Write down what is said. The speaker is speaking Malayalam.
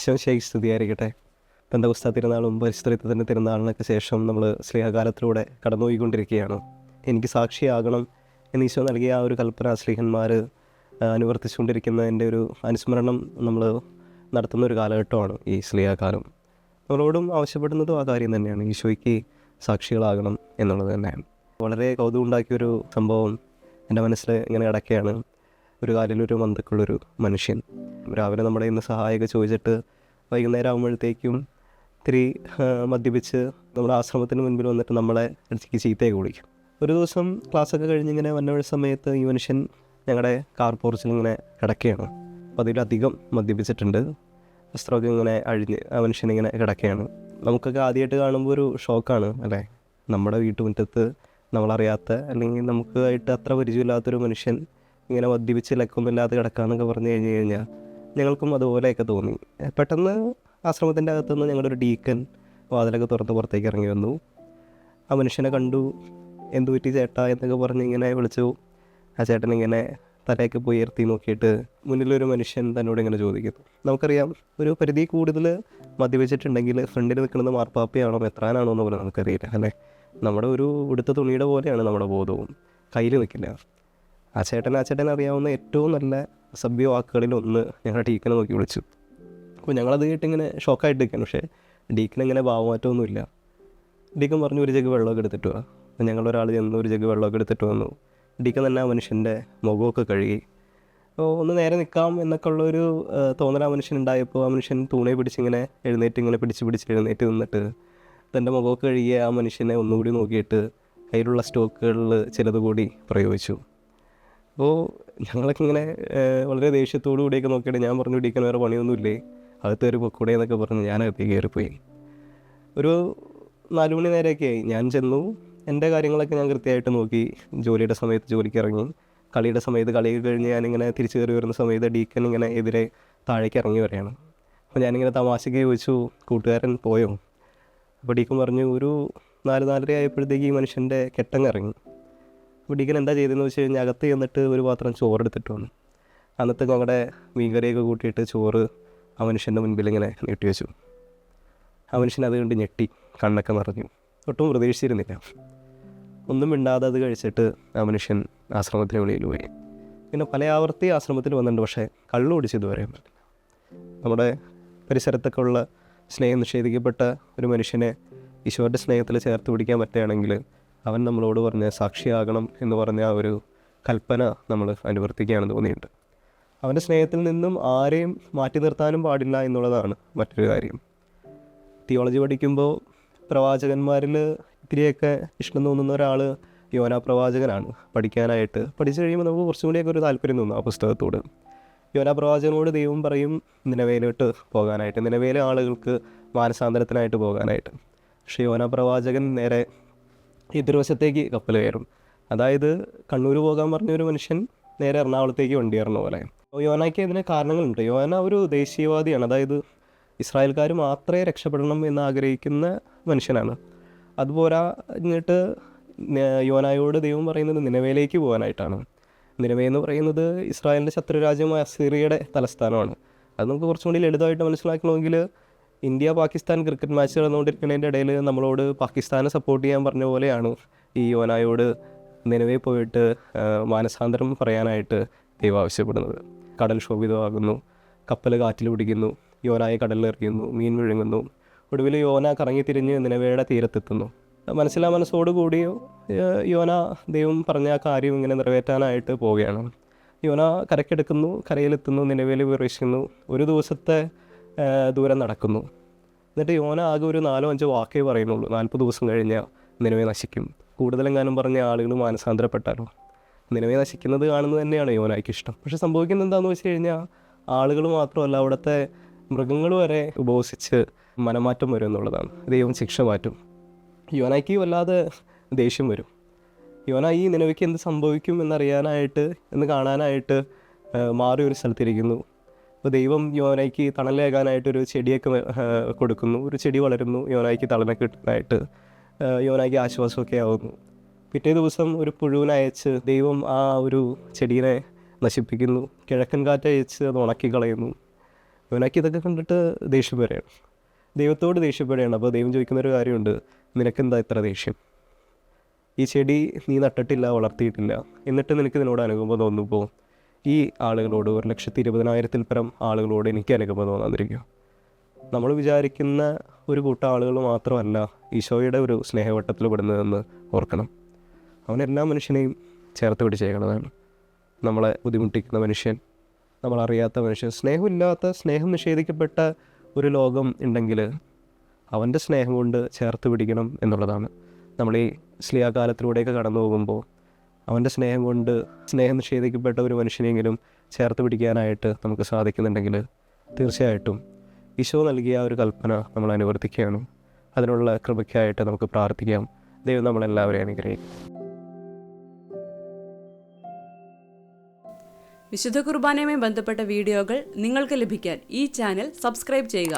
ഈശോമിശിഹായ്ക്ക് സ്തുതിയായിരിക്കട്ടെ. പെന്തക്കോസ്താ തിരുനാളും പരിശുദ്ധ തിരുനാളിനൊക്കെ ശേഷം നമ്മൾ സ്ലീഹകാലത്തിലൂടെ കടന്നുപോയിക്കൊണ്ടിരിക്കുകയാണ്. എനിക്ക് സാക്ഷിയാകണം എന്ന് ഈശോ നൽകിയ ആ ഒരു കൽപ്പന സ്ലീഹന്മാർ അനുവർത്തിച്ചുകൊണ്ടിരിക്കുന്നതിൻ്റെ ഒരു അനുസ്മരണം നമ്മൾ നടത്തുന്ന ഒരു കാലഘട്ടമാണ് ഈ സ്ലീഹകാലം. നമ്മളോടും ആവശ്യപ്പെടുന്നതും ആ കാര്യം തന്നെയാണ്, ഈശോയ്ക്ക് സാക്ഷികളാകണം എന്നുള്ളത് തന്നെയാണ്. വളരെ കൗതുകം ഉണ്ടാക്കിയൊരു സംഭവം എൻ്റെ മനസ്സിൽ ഇങ്ങനെ കിടക്കുകയാണ്. ഒരു കാലിലൊരു മന്ദക്കുള്ളൊരു മനുഷ്യൻ രാവിലെ നമ്മുടെ ഇന്ന് സഹായമൊക്കെ ചോദിച്ചിട്ട് വൈകുന്നേരം ആകുമ്പോഴത്തേക്കും ഇത്തിരി മദ്യപിച്ച് നമ്മുടെ ആശ്രമത്തിന് മുൻപിൽ വന്നിട്ട് നമ്മളെ അടുത്തേക്ക് ചീത്തയൊക്കെ വിളിക്കും. ഒരു ദിവസം ക്ലാസ്സൊക്കെ കഴിഞ്ഞിങ്ങനെ വന്ന സമയത്ത് ഈ മനുഷ്യൻ ഞങ്ങളുടെ കാർ പോർച്ചിൽ ഇങ്ങനെ കിടക്കുകയാണ്. അപ്പോൾ അതിലധികം മദ്യപിച്ചിട്ടുണ്ട്. വസ്ത്രമൊക്കെ ഇങ്ങനെ അഴിഞ്ഞ് ആ മനുഷ്യനിങ്ങനെ കിടക്കുകയാണ്. നമുക്കൊക്കെ ആദ്യമായിട്ട് കാണുമ്പോൾ ഒരു ഷോക്കാണ് അല്ലേ? നമ്മുടെ വീട്ടുമുറ്റത്ത് നമ്മളറിയാത്ത അല്ലെങ്കിൽ നമുക്കായിട്ട് അത്ര പരിചയമില്ലാത്തൊരു മനുഷ്യൻ ഇങ്ങനെ മദ്യപിച്ച് ലക്കൊന്നുമില്ലാതെ കിടക്കാമെന്നൊക്കെ പറഞ്ഞു കഴിഞ്ഞാൽ ഞങ്ങൾക്കും അതുപോലെയൊക്കെ തോന്നി. പെട്ടെന്ന് ആശ്രമത്തിൻ്റെ അകത്തുനിന്ന് ഞങ്ങളുടെ ഒരു ഡീക്കൻ വാതിലൊക്കെ തുറന്ന് പുറത്തേക്ക് ഇറങ്ങി വന്നു. ആ മനുഷ്യനെ കണ്ടു. എന്തു പറ്റി ചേട്ടാ എന്നൊക്കെ പറഞ്ഞ് ഇങ്ങനെ വിളിച്ചു. ആ ചേട്ടൻ ഇങ്ങനെ തലയൊക്കെ പോയി ഉയർത്തി നോക്കിയിട്ട് മുന്നിലൊരു മനുഷ്യൻ തന്നോട് ഇങ്ങനെ ചോദിക്കുന്നു. നമുക്കറിയാം, ഒരു പരിധി കൂടുതൽ മദ്യപിച്ചിട്ടുണ്ടെങ്കിൽ ഫ്രണ്ടിൽ നിൽക്കുന്നത് മാർപ്പാപ്പയാണോ മെത്രാനാണോ എന്ന് പോലും നമുക്കറിയില്ല അല്ലേ? നമ്മുടെ ഒരു ഉടുത്ത തുണിയുടെ പോലെയാണ് നമ്മുടെ ബോധവും, കയ്യിൽ നിൽക്കില്ല. ആ ചേട്ടൻ അറിയാവുന്ന ഏറ്റവും നല്ല സഭ്യ വാക്കുകളിൽ ഒന്ന് ഞങ്ങളുടെ ഡീക്കനെ നോക്കി വിളിച്ചു. അപ്പോൾ ഞങ്ങളത് കേട്ടിങ്ങനെ ഷോക്കായിട്ട് നിൽക്കണം. പക്ഷേ ഡീക്കനിങ്ങനെ ഭാവമാറ്റമൊന്നുമില്ല. ഡീക്കൻ പറഞ്ഞു, ഒരു ജഗ് വെള്ളമൊക്കെ എടുത്തിട്ട് വാ. അപ്പോൾ ഞങ്ങളൊരാൾ ചെന്ന് ഒരു ജഗ് വെള്ളമൊക്കെ എടുത്തിട്ട് വന്നു. ഡീക്കൻ തന്നെ ആ മനുഷ്യൻ്റെ മുഖമൊക്കെ കഴുകി. അപ്പോൾ ഒന്ന് നേരെ നിൽക്കാം എന്നൊക്കെ ഉള്ളൊരു തോന്നൽ ആ മനുഷ്യനുണ്ടായപ്പോൾ ആ മനുഷ്യൻ തൂണെ പിടിച്ചിങ്ങനെ ഇങ്ങനെ പിടിച്ച് എഴുന്നേറ്റ് നിന്നിട്ട് തൻ്റെ മുഖമൊക്കെ കഴുകിയ ആ മനുഷ്യനെ ഒന്നുകൂടി നോക്കിയിട്ട് കയ്യിലുള്ള സ്റ്റോക്കുകളിൽ ചിലത് കൂടി പ്രയോഗിച്ചു. അപ്പോൾ ഞങ്ങളൊക്കെ ഇങ്ങനെ വളരെ ദേഷ്യത്തോടു കൂടിയൊക്കെ നോക്കിയിട്ട് ഞാൻ പറഞ്ഞു, ഇടിക്കാൻ വേറെ പണിയൊന്നുമില്ലേ, അകത്ത് കയറി പൊക്കൂടെ എന്നൊക്കെ പറഞ്ഞ് ഞാനകത്തേക്ക് കയറിപ്പോയി. ഒരു 4 മണി നേരമൊക്കെ ആയി. ഞാൻ ചെന്നു. എൻ്റെ കാര്യങ്ങളൊക്കെ ഞാൻ കൃത്യമായിട്ട് നോക്കി. ജോലിയുടെ സമയത്ത് ജോലിക്ക് ഇറങ്ങി. കളിയുടെ സമയത്ത് കളിയൊക്കെ കഴിഞ്ഞ് ഞാനിങ്ങനെ തിരിച്ചു കയറി വരുന്ന സമയത്ത് ഡീക്കൻ ഇങ്ങനെ എതിരെ താഴേക്ക് ഇറങ്ങി വരികയാണ്. അപ്പോൾ ഞാനിങ്ങനെ തമാശയ്ക്ക് ചോദിച്ചു, കൂട്ടുകാരൻ പോയോ? അപ്പോൾ ഡീക്കൻ പറഞ്ഞു, ഒരു 4-4:30 ആയപ്പോഴത്തേക്ക് ഈ മനുഷ്യൻ്റെ കെട്ടങ്ങ് ഇറങ്ങി. അപ്പോൾ ഡീക്കൻ എന്താ ചെയ്തതെന്ന് വെച്ച് കഴിഞ്ഞാൽ അകത്ത് ചെന്നിട്ട് ഒരു പാത്രം ചോറെടുത്തിട്ട് വന്നു. അന്നത്തെ ഞങ്ങളുടെ മീൻകറിയൊക്കെ കൂട്ടിയിട്ട് ചോറ് ആ മനുഷ്യൻ്റെ മുൻപിൽ ഇങ്ങനെ നീട്ടി വെച്ചു. ആ മനുഷ്യൻ അത് കണ്ട് ഞെട്ടി, കണ്ണൊക്കെ നിറഞ്ഞു. ഒട്ടും പ്രതീക്ഷിച്ചിരുന്നില്ല. ഒന്നും മിണ്ടാതെ അത് കഴിച്ചിട്ട് ആ മനുഷ്യൻ ആശ്രമത്തിന് വെളിയിൽ പോയി. പിന്നെ പല ആവർത്തി ആശ്രമത്തിൽ വന്നിട്ടുണ്ട്, പക്ഷേ കള്ളു കുടിച്ച് ഇതുവരെ പറ്റില്ല. നമ്മുടെ പരിസരത്തൊക്കെ ഉള്ള സ്നേഹം നിഷേധിക്കപ്പെട്ട ഒരു മനുഷ്യനെ ഈശോയുടെ സ്നേഹത്തിൽ ചേർത്ത് പിടിക്കാൻ പറ്റുകയാണെങ്കിൽ അവൻ നമ്മളോട് പറഞ്ഞ സാക്ഷിയാകണം എന്ന് പറഞ്ഞ ആ ഒരു കൽപ്പന നമ്മൾ അനുവർത്തിക്കുകയാണെന്ന് തോന്നിയിട്ടുണ്ട്. അവൻ്റെ സ്നേഹത്തിൽ നിന്നും ആരെയും മാറ്റി നിർത്താനും പാടില്ല എന്നുള്ളതാണ് മറ്റൊരു കാര്യം. തിയോളജി പഠിക്കുമ്പോൾ പ്രവാചകന്മാരിൽ ഇത്തിരിയൊക്കെ ഇഷ്ടം തോന്നുന്ന ഒരാൾ യോനാ പ്രവാചകനാണ് പഠിക്കാനായിട്ട്. പഠിച്ചു കഴിയുമ്പോൾ നമുക്ക് കുറച്ചും കൂടിയൊക്കെ ഒരു താല്പര്യം തോന്നും ആ പുസ്തകത്തോട്. യോനാ പ്രവാചകനോട് ദൈവം പറയും നിനവേലോട്ട് പോകാനായിട്ട്, നിനവേലെ ആളുകൾക്ക് മാനസാന്തരത്തിനായിട്ട് പോകാനായിട്ട്. പക്ഷേ യോനാ പ്രവാചകൻ നേരെ എതിർവശത്തേക്ക് കപ്പൽ കയറും. അതായത് കണ്ണൂർ പോകാൻ പറഞ്ഞൊരു മനുഷ്യൻ നേരെ എറണാകുളത്തേക്ക് വണ്ടി കയറുന്ന പോലെ. യോനയ്ക്ക് ഇതിന് കാരണങ്ങളുണ്ട്. യോന ഒരു ദേശീയവാദിയാണ്. അതായത് ഇസ്രായേൽക്കാർ മാത്രമേ രക്ഷപ്പെടണം എന്ന് ആഗ്രഹിക്കുന്ന മനുഷ്യനാണ്. അതുപോരാ എന്നിട്ട് യോനായോട് ദൈവം പറയുന്നത് നിനവേലേക്ക് പോകാനായിട്ടാണ്. നിനവേ എന്ന് പറയുന്നത് ഇസ്രായേലിൻ്റെ ശത്രുരാജ്യമായ അസീറിയയുടെ തലസ്ഥാനമാണ്. അത് നമുക്ക് കുറച്ചും കൂടി ലളിതമായിട്ട് മനസ്സിലാക്കണമെങ്കിൽ ഇന്ത്യ പാകിസ്ഥാൻ ക്രിക്കറ്റ് മാച്ച് നടന്നുകൊണ്ടിരിക്കുന്നതിൻ്റെ ഇടയിൽ നമ്മളോട് പാകിസ്ഥാനെ സപ്പോർട്ട് ചെയ്യാൻ പറഞ്ഞ പോലെയാണ് ഈ യോനായോട് നിലവേ പോയിട്ട് മാനസാന്തരം പറയാനായിട്ട് ദൈവം ആവശ്യപ്പെടുന്നത്. കടൽ ശോഭിതമാകുന്നു, കപ്പൽ കാറ്റിൽ പിടിക്കുന്നു, യോനായെ കടലിൽ എറിയുന്നു, മീൻ വിഴുങ്ങുന്നു. ഒടുവിൽ യോന കറങ്ങിത്തിരിഞ്ഞ് നിലവയുടെ തീരത്തെത്തുന്നു. മനസ്സോടുകൂടി യോന ദൈവം പറഞ്ഞ ആ കാര്യം ഇങ്ങനെ നിറവേറ്റാനായിട്ട് പോവുകയാണ്. യോന കരക്കെടുക്കുന്നു, കരയിലെത്തുന്നു, നിലവിൽ പ്രവേശിക്കുന്നു. ഒരു ദിവസത്തെ ദൂരം നടക്കുന്നു. എന്നിട്ട് യോന ആകെ ഒരു 4-5 വാക്കേ പറയുന്നുള്ളൂ. 40 ദിവസം കഴിഞ്ഞാൽ നിലവേ നശിക്കും. കൂടുതലെങ്ങാനും പറഞ്ഞ ആളുകൾ മാനസാന്തരപ്പെട്ടാലോ? നിലവേ നശിക്കുന്നത് കാണുന്നത് തന്നെയാണ് യോനായ്ക്ക് ഇഷ്ടം. പക്ഷെ സംഭവിക്കുന്നത് എന്താണെന്ന് വെച്ച് കഴിഞ്ഞാൽ ആളുകൾ മാത്രമല്ല, അവിടുത്തെ മൃഗങ്ങൾ വരെ ഉപവസിച്ച് മനമാറ്റം വരും എന്നുള്ളതാണ്. ദൈവം ശിക്ഷ മാറ്റും. യോനായ്ക്ക് വല്ലാതെ ദേഷ്യം വരും. യോന ഈ നിലവിക്ക് എന്ത് സംഭവിക്കും എന്നറിയാനായിട്ട്, എന്ന് കാണാനായിട്ട് മാറി ഒരു സ്ഥലത്തിരിക്കുന്നു. അപ്പോൾ ദൈവം യോനായ്ക്ക് തണലേകാനായിട്ടൊരു ചെടിയൊക്കെ കൊടുക്കുന്നു. ഒരു ചെടി വളരുന്നു. യോനായ്ക്ക് തണലൊക്കെ കിട്ടാനായിട്ട് യോനായ്ക്ക് ആശ്വാസമൊക്കെ ആവുന്നു. പിറ്റേ ദിവസം ഒരു പുഴുവിനയച്ച് ദൈവം ആ ഒരു ചെടീനെ നശിപ്പിക്കുന്നു. കിഴക്കൻ കാറ്റയച്ച് അത് ഉണക്കി കളയുന്നു. യോനാക്ക് ഇതൊക്കെ കണ്ടിട്ട് ദേഷ്യം വരികയാണ്, ദൈവത്തോട് ദേഷ്യപ്പെടുകയാണ്. അപ്പോൾ ദൈവം ചോദിക്കുന്നൊരു കാര്യമുണ്ട്, നിനക്കെന്താ ഇത്ര ദേഷ്യം? ഈ ചെടി നീ നട്ടിട്ടില്ല, വളർത്തിയിട്ടില്ല, എന്നിട്ട് നിനക്ക് ഇതിനോട് അനുകമ്പ തോന്നുമ്പോൾ ഈ ആളുകളോട് 1,20,000-ൽ പരം ആളുകളോട് എനിക്ക് അനുകമ്പ തോന്നാതിരിക്കും. നമ്മൾ വിചാരിക്കുന്ന ഒരു കൂട്ടം ആളുകൾ മാത്രമല്ല ഈശോയുടെ ഒരു സ്നേഹവട്ടത്തിൽ പെടുന്നതെന്ന് ഓർക്കണം. അവൻ എല്ലാ മനുഷ്യനെയും ചേർത്ത് പിടിച്ചേക്കുന്നതാണ്. നമ്മളെ ബുദ്ധിമുട്ടിക്കുന്ന മനുഷ്യൻ, നമ്മളറിയാത്ത മനുഷ്യൻ, സ്നേഹമില്ലാത്ത, സ്നേഹം നിഷേധിക്കപ്പെട്ട ഒരു ലോകം ഉണ്ടെങ്കിൽ അവൻ്റെ സ്നേഹം കൊണ്ട് ചേർത്ത് പിടിക്കണം എന്നുള്ളതാണ്. നമ്മൾ ഈ സ്ലീഹാകാലത്തിലൂടെയൊക്കെ കടന്നു പോകുമ്പോൾ അവൻ്റെ സ്നേഹം കൊണ്ട് സ്നേഹം നിഷേധിക്കപ്പെട്ട ഒരു മനുഷ്യനെങ്കിലും ചേർത്ത് പിടിക്കാനായിട്ട് നമുക്ക് സാധിക്കുന്നുണ്ടെങ്കിൽ തീർച്ചയായിട്ടും ഈശോ നൽകിയ ഒരു കൽപ്പന നമ്മൾ അനുവർത്തിക്കുകയാണ്. അതിനുള്ള കൃപയ്ക്കായിട്ട് നമുക്ക് പ്രാർത്ഥിക്കാം. ദൈവം നമ്മളെല്ലാവരെയും അനുഗ്രഹിക്കും. വിശുദ്ധ കുർബാനയുമായി ബന്ധപ്പെട്ട വീഡിയോകൾ നിങ്ങൾക്ക് ലഭിക്കാൻ ഈ ചാനൽ സബ്സ്ക്രൈബ് ചെയ്യുക.